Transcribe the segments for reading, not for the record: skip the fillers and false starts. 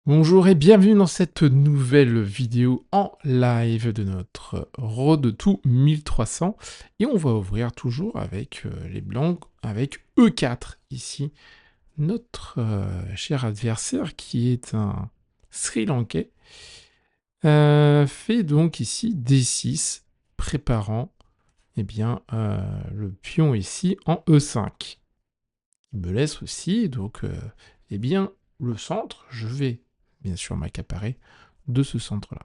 Bonjour et bienvenue dans cette nouvelle vidéo en live de notre Road to 1300 et on va ouvrir toujours avec les blancs avec E4 ici notre cher adversaire qui est un Sri Lankais fait donc ici D6 préparant le pion ici en E5. Il me laisse aussi donc le centre, je vais bien sûr m'accaparer de ce centre-là.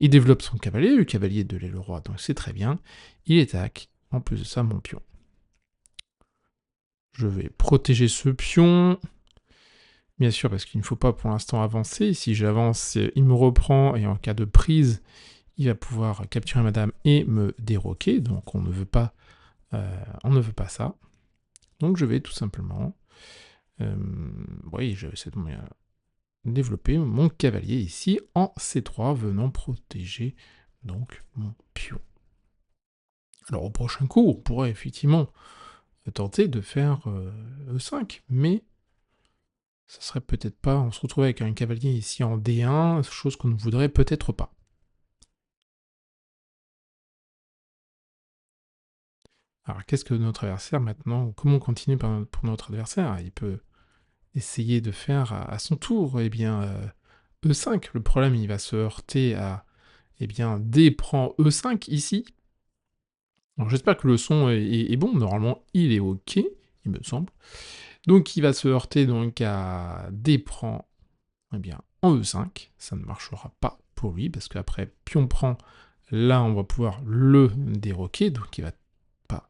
Il développe son cavalier, le cavalier de l'aile roi, donc c'est très bien. Il attaque, en plus de ça, mon pion. Je vais protéger ce pion, bien sûr, parce qu'il ne faut pas pour l'instant avancer. Si j'avance, il me reprend, et en cas de prise, il va pouvoir capturer madame et me déroquer, donc on ne veut pas ça. Donc je vais tout simplement... je vais essayer de développer mon cavalier ici en C3 venant protéger donc mon pion. Alors au prochain coup, on pourrait effectivement tenter de faire E5, mais ça serait peut-être pas, on se retrouve avec un cavalier ici en D1, chose qu'on ne voudrait peut-être pas. Alors qu'est-ce que notre adversaire maintenant, comment on continue pour notre adversaire? Il peut essayer de faire à son tour E5. Le problème, il va se heurter à D prend E5 ici. Alors j'espère que le son est bon, normalement il est ok, il me semble. Donc il va se heurter donc à D prend en E5, ça ne marchera pas pour lui, parce qu'après pion prend, là on va pouvoir le déroquer, donc il va pas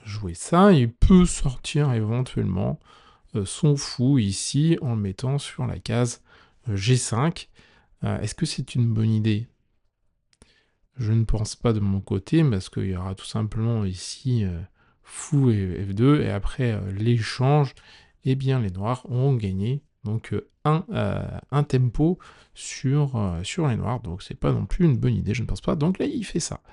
jouer ça, il peut sortir éventuellement son fou ici en le mettant sur la case G5. Est-ce que c'est une bonne idée? Je ne pense pas de mon côté, parce qu'il y aura tout simplement ici fou et F2, et après l'échange, les noirs auront gagné donc un tempo sur les noirs, donc c'est pas non plus une bonne idée, je ne pense pas. Donc là, il fait ça.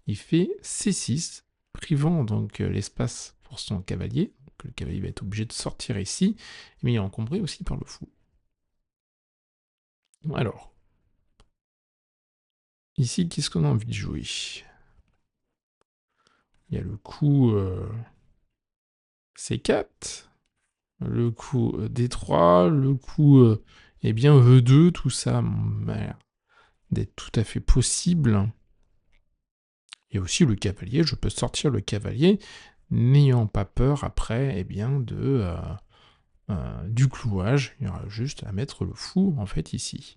Il fait C6, privant donc l'espace pour son cavalier. Donc, le cavalier va être obligé de sortir ici, mais il est encombré aussi par le fou. Alors, ici, qu'est-ce qu'on a envie de jouer? Il y a le coup C4, le coup D3, le coup E2, tout ça m'a l'air d'être tout à fait possible. Il y a aussi le cavalier, je peux sortir le cavalier, n'ayant pas peur après du clouage. Il y aura juste à mettre le fou en fait ici.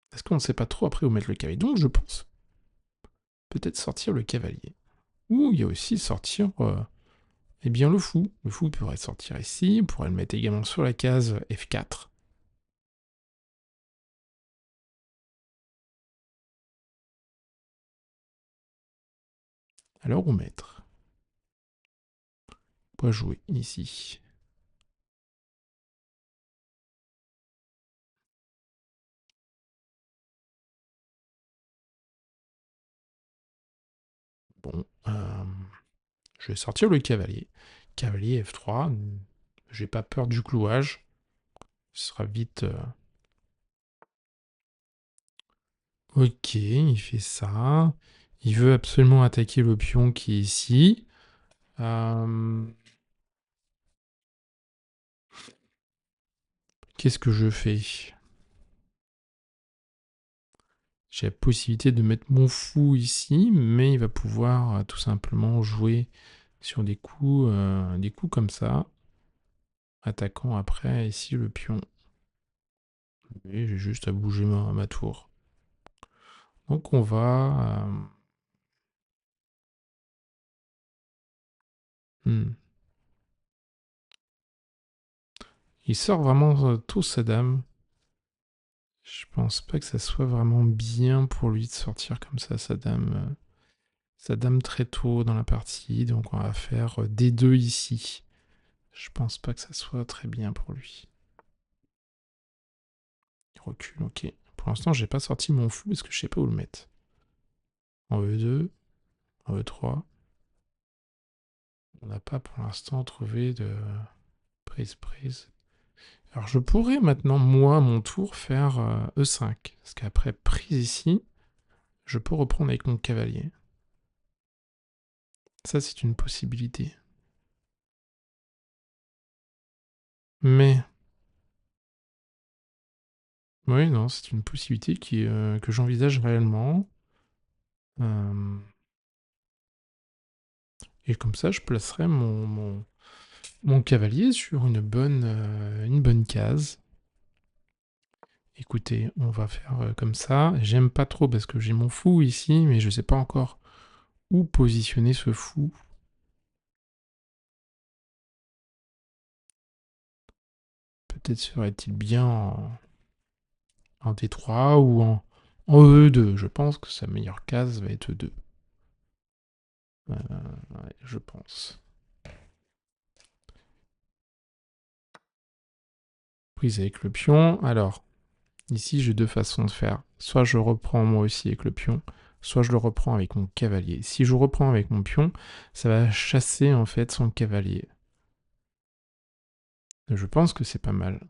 Parce qu'on ne sait pas trop après où mettre le cavalier. Donc je pense peut-être sortir le cavalier. Ou il y a aussi sortir le fou. Le fou pourrait sortir ici, on pourrait le mettre également sur la case F4. Alors où mettre? On peut jouer ici. Bon, je vais sortir le cavalier. Cavalier F3, j'ai pas peur du clouage. Ce sera vite... Ok, il fait ça. Il veut absolument attaquer le pion qui est ici. Qu'est-ce que je fais? J'ai la possibilité de mettre mon fou ici, mais il va pouvoir tout simplement jouer sur des coups comme ça, attaquant après ici le pion. Et j'ai juste à bouger ma tour. Donc on va... Il sort vraiment tout sa dame. Je pense pas que ça soit vraiment bien pour lui de sortir comme ça sa dame très tôt dans la partie. Donc on va faire D2 ici. Je pense pas que ça soit très bien pour lui. Il recule, ok. Pour l'instant, j'ai pas sorti mon fou parce que je sais pas où le mettre. En E2, en E3. On n'a pas pour l'instant trouvé de prise. Alors je pourrais maintenant, moi, à mon tour, faire E5. Parce qu'après prise ici, je peux reprendre avec mon cavalier. Ça, c'est une possibilité. Mais, oui, non, c'est une possibilité que j'envisage réellement. Et comme ça, je placerai mon cavalier sur une bonne case. Écoutez, on va faire comme ça. J'aime pas trop parce que j'ai mon fou ici, mais je sais pas encore où positionner ce fou. Peut-être serait-il bien en D3 ou en E2. Je pense que sa meilleure case va être E2. Ouais, je pense. Prise avec le pion. Alors, ici, j'ai deux façons de faire. Soit je reprends moi aussi avec le pion, soit je le reprends avec mon cavalier. Si je reprends avec mon pion, ça va chasser en fait son cavalier. Je pense que c'est pas mal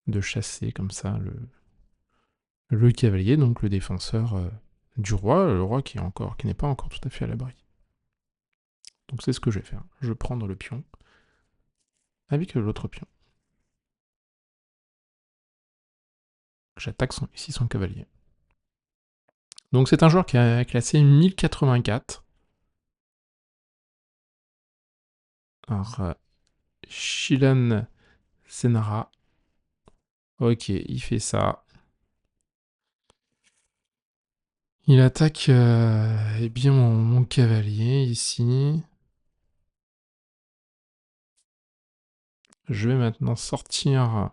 de chasser comme ça le cavalier, donc le défenseur du roi, le roi qui n'est pas encore tout à fait à l'abri. Donc c'est ce que je vais faire. Je vais prendre le pion avec l'autre pion. J'attaque ici son cavalier. Donc c'est un joueur qui a classé 1084. Alors, Shilan Senara. Ok, il fait ça. Il attaque eh bien mon cavalier ici. Je vais maintenant sortir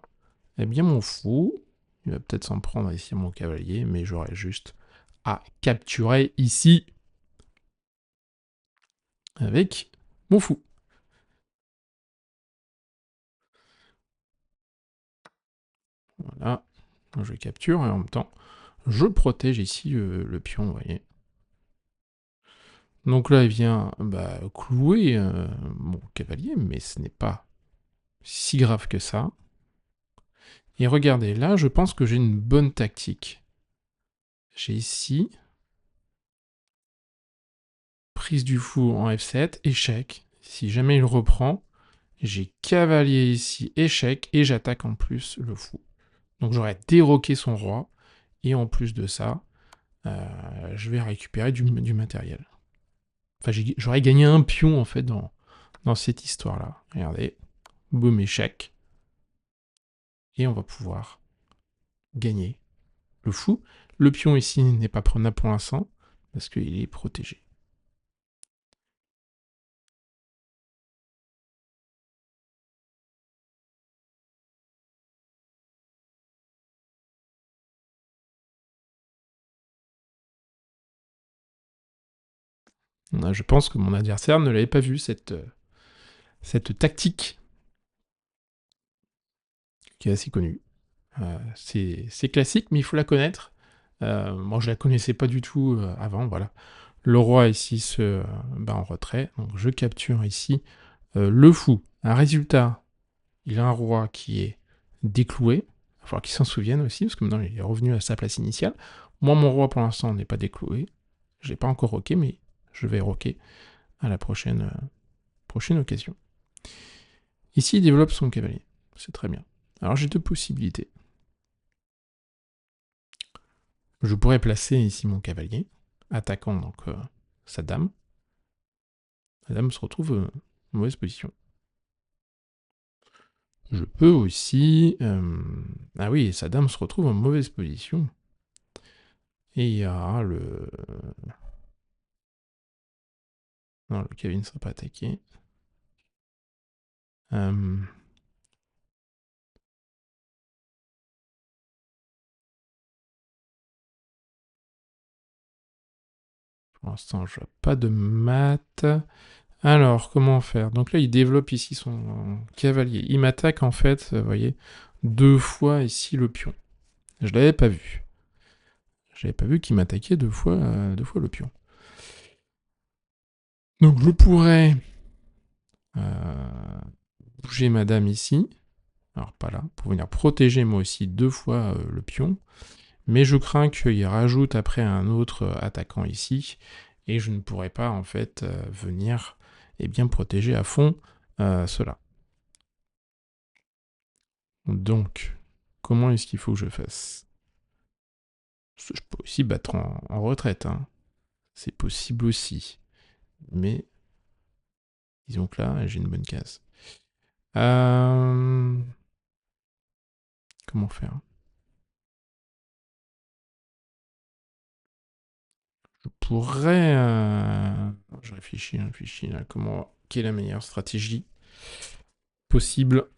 eh bien mon fou. Il va peut-être s'en prendre ici à mon cavalier, mais j'aurai juste à capturer ici avec mon fou. Voilà, je capture et en même temps, je protège ici le pion, vous voyez. Donc là, il vient clouer mon cavalier, mais ce n'est pas si grave que ça. Et regardez, là, je pense que j'ai une bonne tactique. J'ai ici prise du fou en F7, échec. Si jamais il reprend, j'ai cavalier ici, échec, et j'attaque en plus le fou. Donc j'aurais déroqué son roi, et en plus de ça, je vais récupérer du matériel. Enfin, j'aurais gagné un pion en fait dans cette histoire-là. Regardez, boum, échec. Et on va pouvoir gagner le fou. Le pion ici n'est pas prenable pour l'instant, parce qu'il est protégé. Je pense que mon adversaire ne l'avait pas vu, cette tactique qui est assez connue. C'est classique, mais il faut la connaître. Moi, je la connaissais pas du tout avant, voilà. Le roi ici se bat en retrait, donc je capture ici le fou. Un résultat, il a un roi qui est décloué. Il va falloir qu'il s'en souvienne aussi, parce que maintenant il est revenu à sa place initiale. Moi, mon roi, pour l'instant, n'est pas décloué. Je l'ai pas encore roqué, mais je vais roquer à la prochaine occasion. Ici, il développe son cavalier. C'est très bien. Alors, j'ai deux possibilités. Je pourrais placer ici mon cavalier, attaquant donc sa dame. La dame se retrouve en mauvaise position. Je peux aussi... Ah oui, sa dame se retrouve en mauvaise position. Et il y a le... Non, le cavalier ne sera pas attaqué. Pour l'instant, je vois pas de mat. Alors, comment faire? Donc là, il développe ici son cavalier. Il m'attaque en fait, vous voyez, deux fois ici le pion. Je l'avais pas vu. J'avais pas vu qu'il m'attaquait deux fois le pion. Donc je pourrais bouger ma dame ici. Alors pas là, pour venir protéger moi aussi 2 fois le pion. Mais je crains qu'il rajoute après un autre attaquant ici, et je ne pourrai pas en fait venir et bien protéger à fond cela. Donc, comment est-ce qu'il faut que je fasse? Je peux aussi battre en retraite, hein. C'est possible aussi. Mais disons que là, j'ai une bonne case. Comment faire? Je pourrais... Je réfléchis là. Quelle est la meilleure stratégie possible?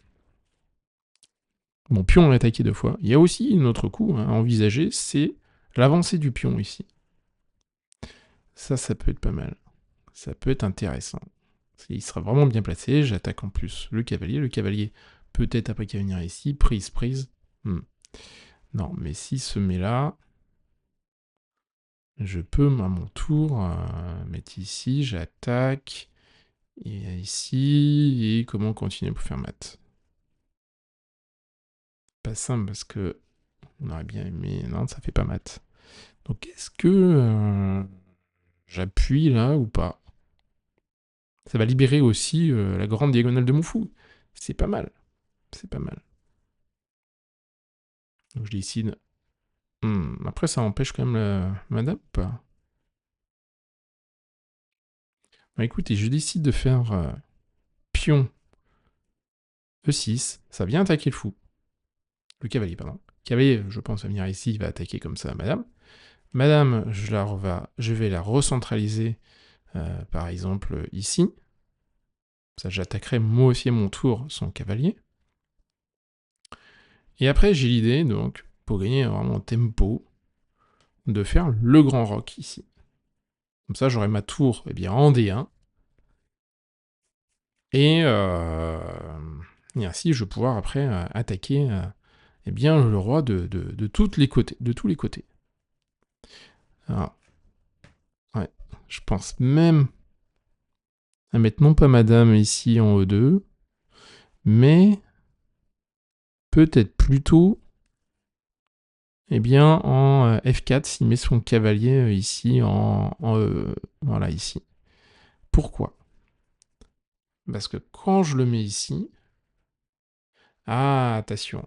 Mon pion est attaqué 2 fois. Il y a aussi un autre coup à envisager, c'est l'avancée du pion ici. Ça peut être pas mal. Ça peut être intéressant. Il sera vraiment bien placé. J'attaque en plus le cavalier. Le cavalier, peut-être après qu'il va venir ici. Prise. Non, mais s'il se met là, je peux à mon tour mettre ici. J'attaque. Et ici. Et comment continuer pour faire mat? Pas simple parce que on aurait bien aimé. Non, ça fait pas mat. Donc est-ce que j'appuie là ou pas? Ça va libérer aussi la grande diagonale de mon fou. C'est pas mal. C'est pas mal. Donc je décide. Après, ça empêche quand même la madame ou pas? Bah écoutez, je décide de faire pion E6. Ça vient attaquer le fou. Le cavalier, pardon. Le cavalier, je pense, va venir ici, il va attaquer comme ça madame. Madame, je vais la recentraliser, par exemple, ici. Ça, j'attaquerai moi aussi à mon tour son cavalier. Et après, j'ai l'idée, donc, pour gagner vraiment tempo, de faire le grand roc ici. Comme ça, j'aurai ma tour bien, en D1. Et ainsi, je vais pouvoir après attaquer bien, le roi de tous les côtés. Alors, ouais, je pense même à mettre non pas madame ici en E2, mais peut-être plutôt bien, en F4 s'il met son cavalier ici voilà, ici. Pourquoi? Parce que quand je le mets ici... Ah,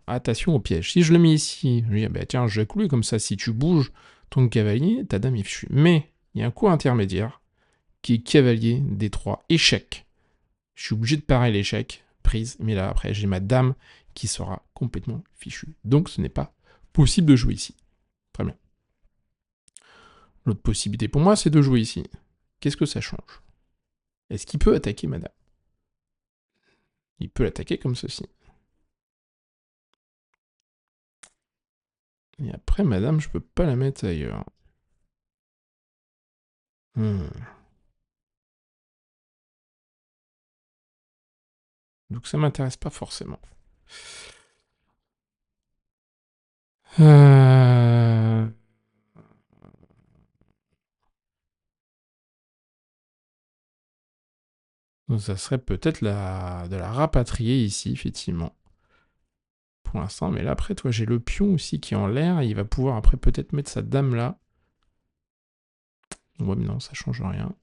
attention au piège. Si je le mets ici, je dis, bah tiens, je vais couler comme ça. Si tu bouges ton cavalier, ta dame est fichue. Mais il y a un coup intermédiaire qui est cavalier D3, échec. Je suis obligé de parer l'échec, prise. Mais là, après, j'ai ma dame qui sera complètement fichue. Donc, ce n'est pas possible de jouer ici. Très bien. L'autre possibilité pour moi, c'est de jouer ici. Qu'est-ce que ça change? Est-ce qu'il peut attaquer ma dame? Il peut l'attaquer comme ceci. Et après, madame, je peux pas la mettre ailleurs. Donc ça m'intéresse pas forcément. Donc ça serait peut-être de la rapatrier ici, effectivement. Pour l'instant, mais là après, toi, j'ai le pion aussi qui est en l'air, et il va pouvoir après peut-être mettre sa dame là. Ouais, mais non, ça change rien.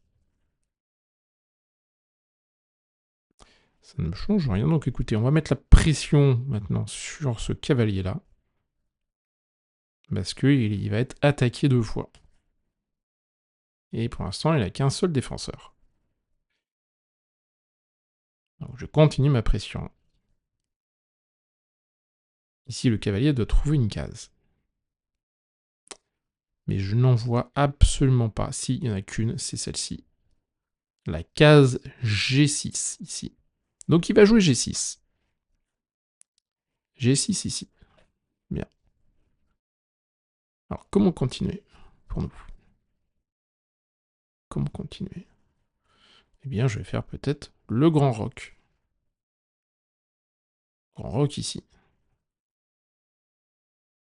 Ça ne change rien. Donc écoutez, on va mettre la pression maintenant sur ce cavalier-là. Parce qu'il va être attaqué 2 fois. Et pour l'instant, il n'a qu'un seul défenseur. Donc je continue ma pression. Ici, le cavalier doit trouver une case. Mais je n'en vois absolument pas. S'il n'y en a qu'une, c'est celle-ci. La case G6, ici. Donc il va jouer G6. G6 ici. Bien. Alors, comment continuer pour nous? Comment continuer? Eh bien, je vais faire peut-être le grand roc. Grand roc ici.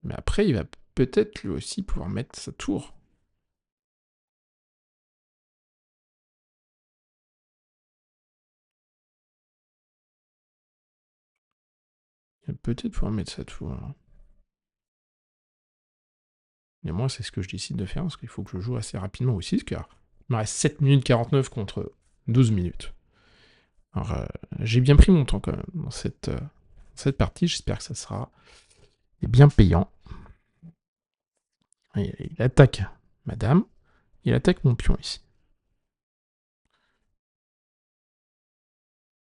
Mais après, il va peut-être lui aussi pouvoir mettre sa tour. Peut-être pouvoir mettre sa tour. Hein. Mais moi, c'est ce que je décide de faire, parce qu'il faut que je joue assez rapidement aussi, car il me reste 7 minutes 49 contre 12 minutes. Alors, j'ai bien pris mon temps quand même dans cette partie. J'espère que ça sera bien payant. Il attaque madame. Il attaque mon pion ici.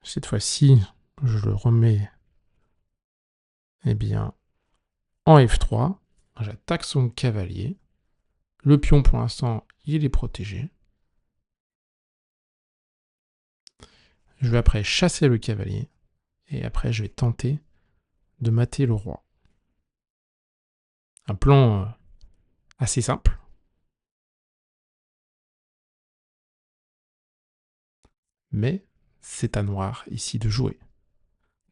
Cette fois-ci, je le remets eh bien, en F3. J'attaque son cavalier. Le pion, pour l'instant, il est protégé. Je vais après chasser le cavalier. Et après, je vais tenter de mater le roi. Un plan assez simple. Mais c'est à noir ici de jouer.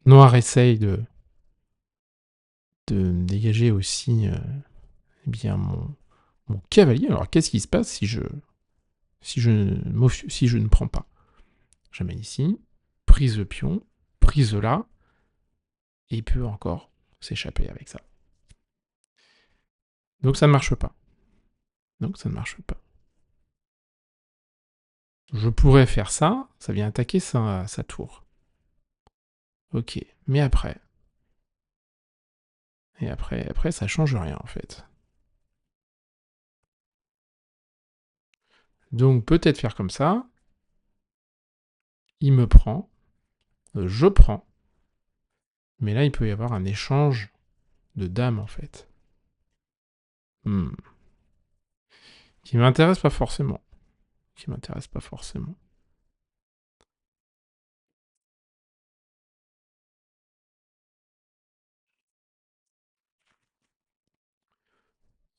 Noir essaye de dégager aussi eh bien mon cavalier. Alors qu'est-ce qui se passe si je ne prends pas? J'amène ici, prise de pion, prise de là, et il peut encore s'échapper avec ça. Donc ça ne marche pas. Je pourrais faire ça, ça vient attaquer sa tour. Ok, mais après... Et après, ça change rien en fait. Donc peut-être faire comme ça. Il me prend, je prends. Mais là, il peut y avoir un échange de dames en fait. Qui m'intéresse pas forcément.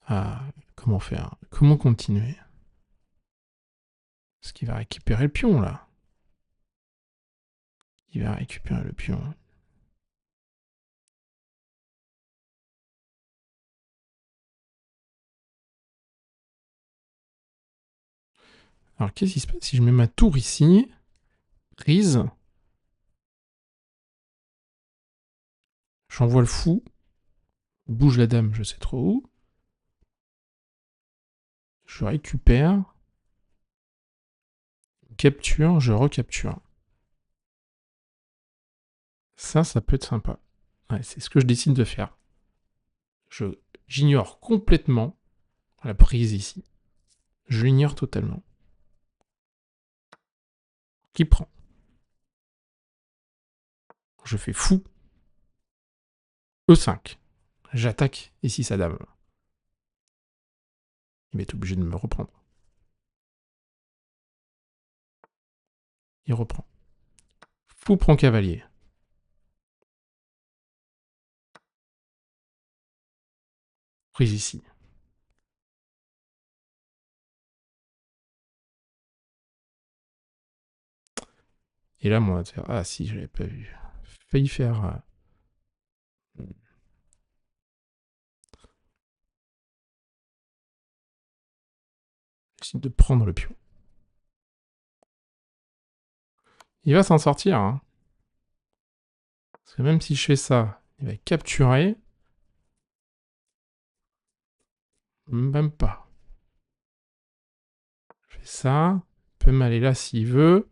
Ah, comment faire? Comment continuer? Parce qu'il va récupérer le pion là. Il va récupérer le pion. Alors qu'est-ce qui se passe si je mets ma tour ici? Prise. J'envoie le fou. Bouge la dame, je sais trop où. Je récupère. Capture, je recapture. Ça peut être sympa. Ouais, c'est ce que je décide de faire. J'ignore complètement la prise ici. Je l'ignore totalement. Qui prend? Je fais fou. E5. J'attaque ici sa dame. Il va être obligé de me reprendre. Il reprend. Fou prend cavalier. Prise ici. Et là, moi, ah si, je l'avais pas vu. Failli faire... J'essaie de prendre le pion. Il va s'en sortir. Hein. Parce que même si je fais ça, il va capturer. Même pas. Je fais ça. Il peut m'aller là s'il veut.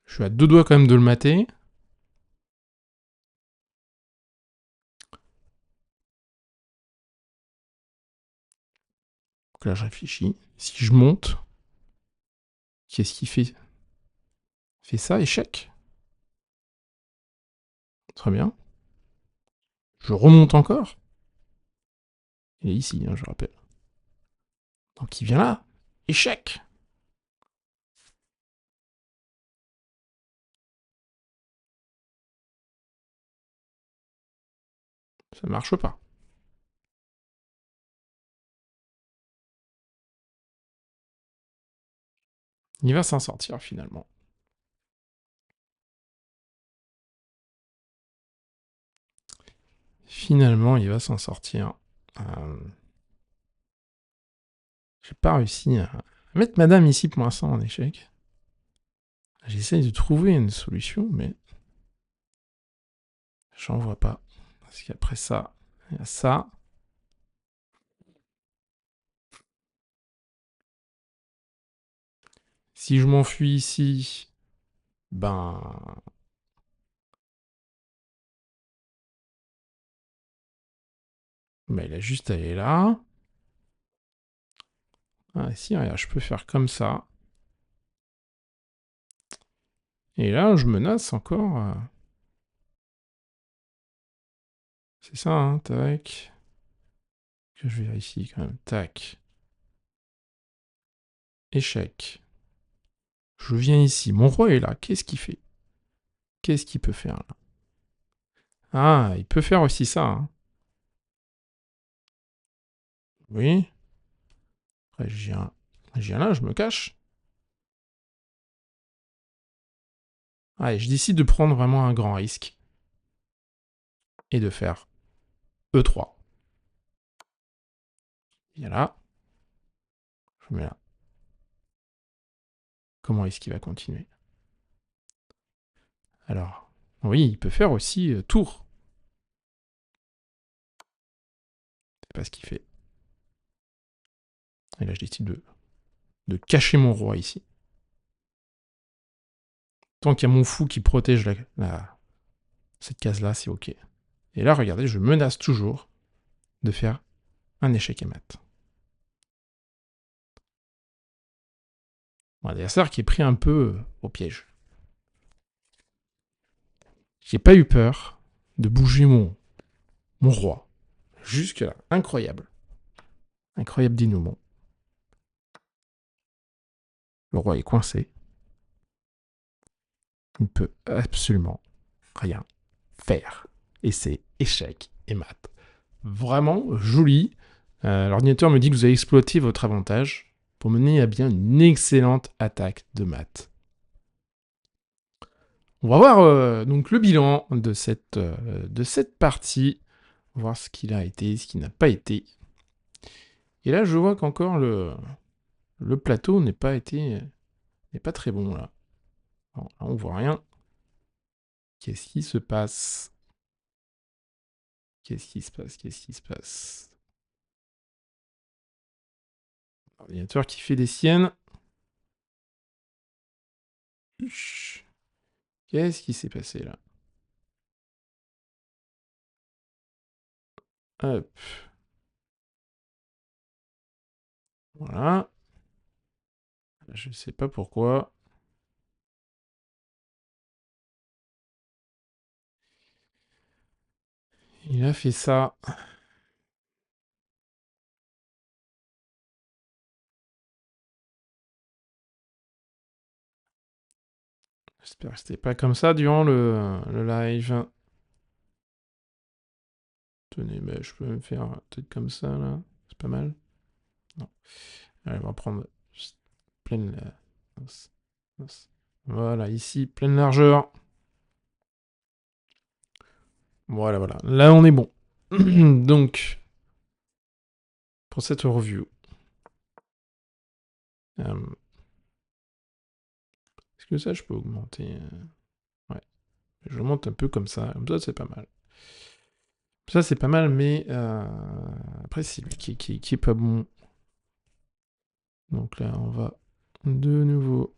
Je suis à deux doigts quand même de le mater. Donc là, je réfléchis. Si je monte, qu'est-ce qu'il fait? Il fait ça, échec. Très bien. Je remonte encore. Il est ici, hein, je rappelle. Donc il vient là. Échec. Ça marche pas. Il va s'en sortir finalement. Finalement, il va s'en sortir. J'ai pas réussi à mettre madame ici pour l'instant en échec. J'essaye de trouver une solution, mais j'en vois pas. Parce qu'après ça, il y a ça. Si je m'enfuis ici, ben... ben, il a juste à aller là. Ah si, regarde, je peux faire comme ça. Et là, je menace encore. C'est ça, hein, tac. Que je vérifie quand même. Tac. Échec. Je viens ici. Mon roi est là. Qu'est-ce qu'il fait? Qu'est-ce qu'il peut faire là? Ah, il peut faire aussi ça. Hein. Oui. Après, je viens là, je me cache. Allez, je décide de prendre vraiment un grand risque. Et de faire E3. Il y a là. Je mets là. Comment est-ce qu'il va continuer? Alors, oui, il peut faire aussi tour. C'est pas ce qu'il fait. Et là, je décide de cacher mon roi ici. Tant qu'il y a mon fou qui protège cette case-là, c'est ok. Et là, regardez, je menace toujours de faire un échec et mat. Mon adversaire qui est pris un peu au piège. J'ai pas eu peur de bouger mon roi. Jusque là. Incroyable. Incroyable dénouement. Le roi est coincé. Il ne peut absolument rien faire. Et c'est échec et mat. Vraiment joli. L'ordinateur me dit que vous avez exploité votre avantage pour mener à bien une excellente attaque de mat. On va voir donc le bilan de cette partie, voir ce qu'il a été, ce qui n'a pas été. Et là, je vois qu'encore le plateau n'est pas très bon là. Alors, là, on voit rien. Qu'est-ce qui se passe? Qu'est-ce qui se passe? Qu'est-ce qui se passe? L'ordinateur qui fait des siennes. Qu'est-ce qui s'est passé là? Hop. Voilà. Je sais pas pourquoi. Il a fait ça. J'espère que c'était pas comme ça durant le live. Tenez, mais je peux me faire peut-être comme ça là. C'est pas mal. Non. Allez, on va prendre pleine. Voilà, ici, pleine largeur. Voilà, voilà. Là, on est bon. Donc, pour cette review, est-ce que ça, je peux augmenter ouais. Je monte un peu comme ça. Comme ça, c'est pas mal. Ça, c'est pas mal, mais après, c'est lui qui est pas bon. Donc là, on va de nouveau.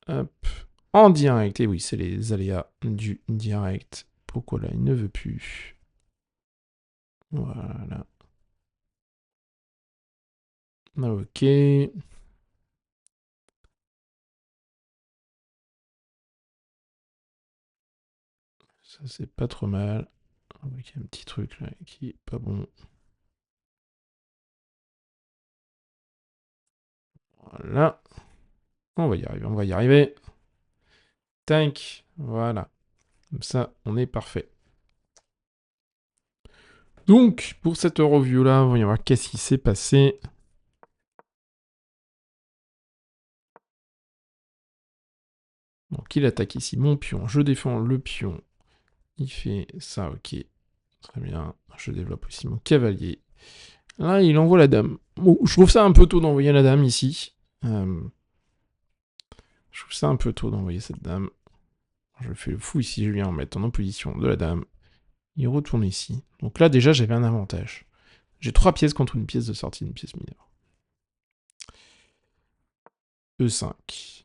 Hop. En direct. Et oui, c'est les aléas du direct. Pourquoi là, il ne veut plus? Voilà. Ok. Ça, c'est pas trop mal. Avec un petit truc là qui est pas bon. Voilà. On va y arriver, on va y arriver. Tac. Voilà. Comme ça, on est parfait. Donc, pour cette review là, on va y voir qu'est-ce qui s'est passé. Donc, il attaque ici mon pion. Je défends le pion. Il fait ça, ok. Très bien. Je développe aussi mon cavalier. Là, il envoie la dame. Bon, je trouve ça un peu tôt d'envoyer la dame ici. Je trouve ça un peu tôt d'envoyer cette dame. Je fais le fou ici, je viens en mettre en opposition de la dame. Il retourne ici. Donc là, déjà, j'avais un avantage. J'ai 3 pièces contre une pièce de sortie, une pièce mineure. E5.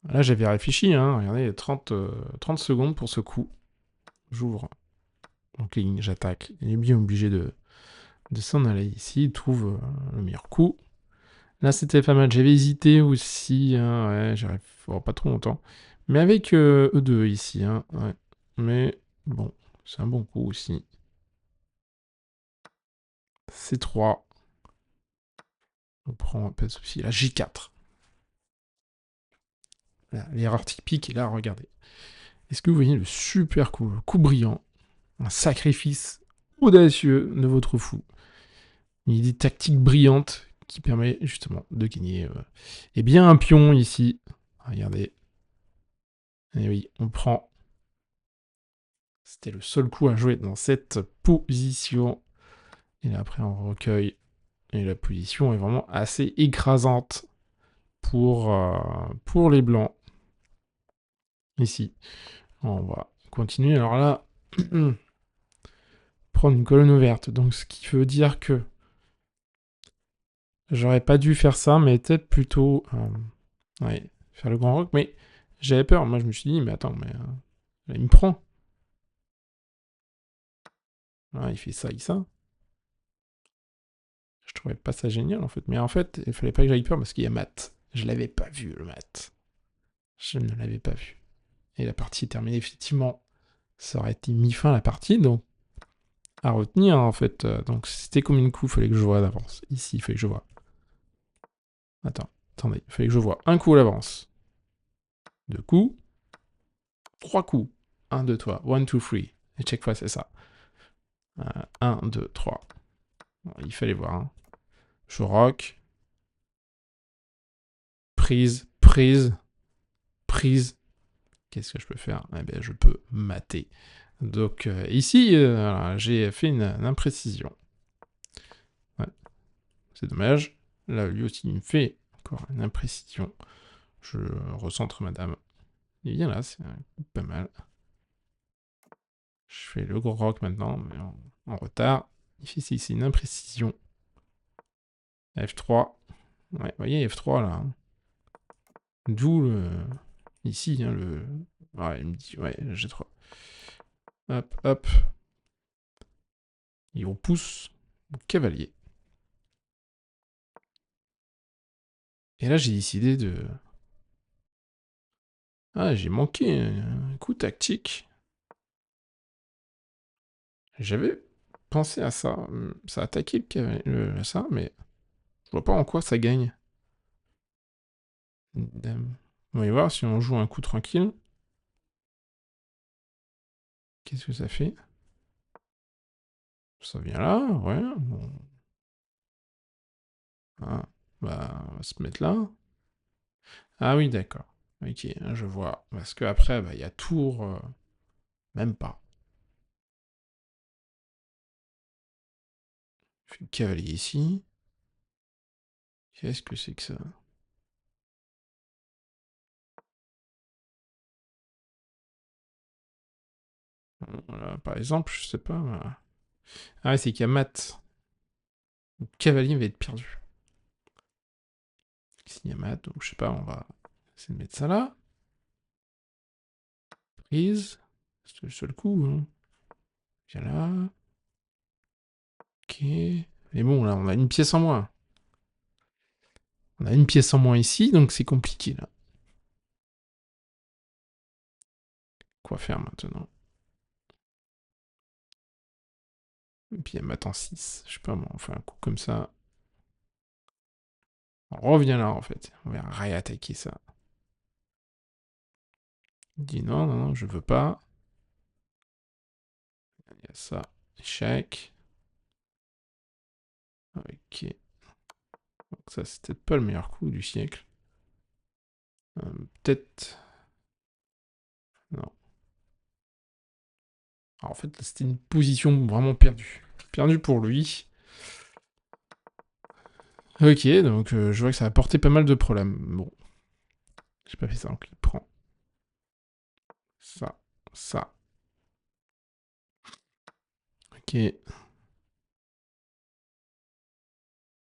Là, j'avais réfléchi, hein. Regardez, 30 secondes pour ce coup. J'ouvre. Donc, j'attaque. Il est bien obligé de s'en aller ici. Il trouve le meilleur coup. Là, c'était pas mal. J'avais hésité aussi. Hein, ouais, j'arrive pas trop longtemps. Mais avec E2 ici. Hein, ouais. Mais bon, c'est un bon coup aussi. C3. On prend pas de souci. La J4. L'erreur typique. Et là, regardez. Est-ce que vous voyez le super coup, le coup brillant, un sacrifice audacieux de votre fou, une idée tactique brillante qui permet justement de gagner. Et bien un pion ici. Regardez. Et oui, on prend. C'était le seul coup à jouer dans cette position. Et là, après, on recueille. Et la position est vraiment assez écrasante pour les blancs. Ici. On va continuer. Alors là, prendre une colonne ouverte. Donc, ce qui veut dire que j'aurais pas dû faire ça, mais peut-être plutôt ouais, faire le grand rock. Mais j'avais peur. Moi, je me suis dit, mais attends, mais là, il me prend. Là, il fait ça et ça. Je trouvais pas ça génial, en fait. Mais en fait, il fallait pas que j'aille peur parce qu'il y a mat. Je l'avais pas vu, le mat. Je ne l'avais pas vu. Et la partie est terminée, effectivement. Ça aurait été mis fin à la partie, donc à retenir, en fait. Donc, c'était combien de coups il fallait que je vois d'avance. Ici, il fallait que je vois. Attendez. Il fallait que je vois un coup à l'avance. 2 coups. 3 coups. 1, 2, 3. 1, 2, 3. Et chaque fois, c'est ça. 1, 2, 3. Bon, il fallait voir. Hein. Je rock. Prise, prise, prise. Qu'est-ce que je peux faire? Eh bien, je peux mater. Donc ici, j'ai fait une imprécision. Ouais. C'est dommage. Là, lui aussi, il me fait encore une imprécision. Je recentre madame. Il vient là, c'est pas mal. Je fais le gros rock maintenant, mais en retard. Il fait ici une imprécision. F3. Ouais, vous voyez, F3 là. Hein. D'où le. Ici, hein, le. Ouais, il me dit, ouais, G3. Hop, hop. Il repousse le cavalier. Et là, j'ai décidé de. Ah, j'ai manqué un coup tactique. J'avais pensé à ça. Ça a attaqué le cavalier, ça, mais je vois pas en quoi ça gagne. Dame. On va y voir si on joue un coup tranquille. Qu'est-ce que ça fait? Ça vient là, ouais. Bon. Ah, bah, on va se mettre là. Ah oui, d'accord. Ok, je vois. Parce que après, bah, il y a tour. Même pas. Je fais le cavalier ici. Qu'est-ce que c'est que ça? Voilà, par exemple, je sais pas. Voilà. Ah ouais, c'est qu'il y a mat. Le cavalier va être perdu. S'il y a mat, donc je sais pas, on va essayer de mettre ça là. Prise. C'est le seul coup. Hein. Viens là. Ok. Mais bon, là, on a une pièce en moins. On a une pièce en moins ici, donc c'est compliqué là. Quoi faire maintenant? Et puis il y a mat en 6. Je sais pas, moi, on fait un coup comme ça. On revient là en fait. On va réattaquer ça. Il dit non, non, non, je veux pas. Il y a ça. Échec. Ok. Donc ça, c'est peut-être pas le meilleur coup du siècle. Peut-être. Non. Alors, en fait, c'était une position vraiment perdue. Perdue pour lui. Ok, donc je vois que ça a apporté pas mal de problèmes. Bon, j'ai pas fait ça, donc il prend ça, ça. Ok.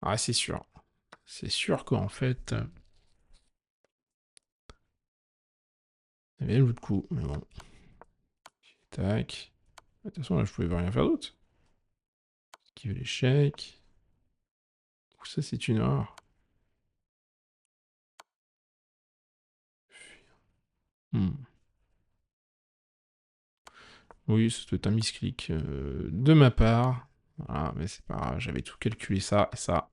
Ah, c'est sûr. C'est sûr qu'en fait, il y avait le de coup, mais bon. Tac. De toute façon, là, je pouvais rien faire d'autre. Esquiver l'échec. Ça, c'est une erreur. Hmm. Oui, c'est un misclick de ma part. Voilà, mais c'est pas grave, j'avais tout calculé ça et ça.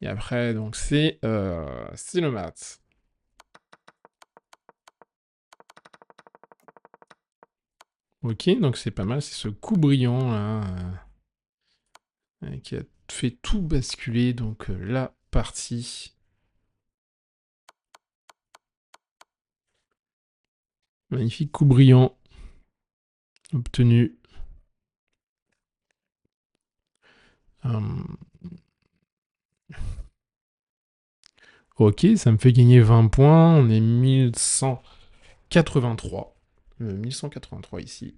Et après, donc c'est le maths. Ok, donc c'est pas mal, c'est ce coup brillant là qui a fait tout basculer. Donc la partie. Magnifique coup brillant obtenu. Hum, ok, ça me fait gagner 20 points. On est 1183. 1183 ici.